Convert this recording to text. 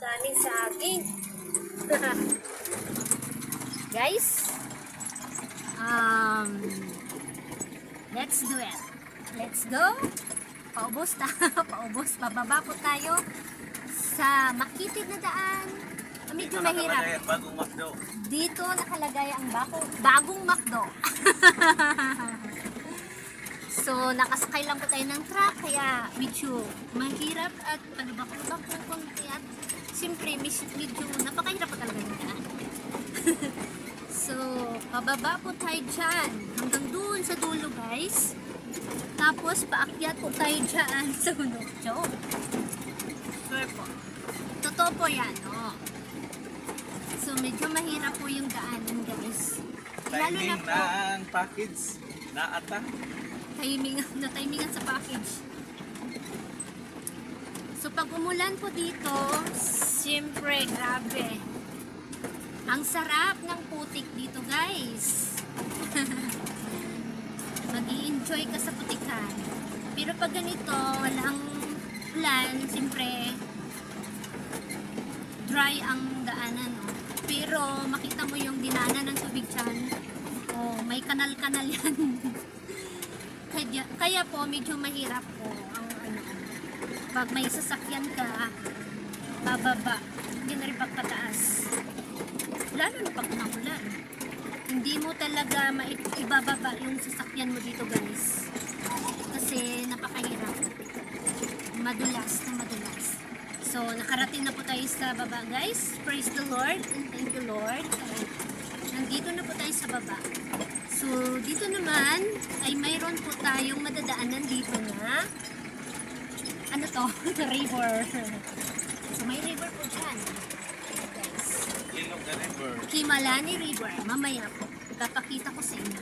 Daming saging. Guys, let's do it. Let's go. Paubos ta. Paubos. Pababa po tayo sa makitid na daan. Medyo mahirap. Bagong McDo. Dito nakalagay ang bagong McDo. So, nakasakay lang po tayo ng truck, kaya medyo mahirap at palubak-lubak ng konti at siyempre medyo napakahirap po talaga yung daan. So, pababa po tayo dyan hanggang doon sa dulo, guys. Tapos, paakyat po tayo dyan sa hulog. Joke. Sure po. Totoo po yan, oh. So, medyo mahirap po yung daanan, guys. Lalo na Timing po, ng package na ata. timingan sa package. So, pag umulan po dito, siyempre, grabe. Ang sarap ng putik dito, guys. Mag-i-enjoy ka sa putikan. Pero pag ganito, walang ulan, siyempre, dry ang daanan, no? Pero makita mo yung dinaanan ng tubig dyan. Oh, may kanal-kanal yan. Kaya po, medyo mahirap po ang pag may sasakyan ka, bababa, hindi na rin pagpataas. Lalo na pag nakulan. Hindi mo talaga ibababa yung sasakyan mo dito, guys. Kasi napakahirap. Madulas na madulas. So, nakarating na po tayo sa baba, guys. Praise the Lord and thank you, Lord. Nandito na po tayo sa baba. So, dito naman ay mayroon po tayong madadaanan dito na ano to? River. So, may river po dyan. Guys. Ilog na river. Kimalani River. Mamaya po. Papakita ko sa inyo.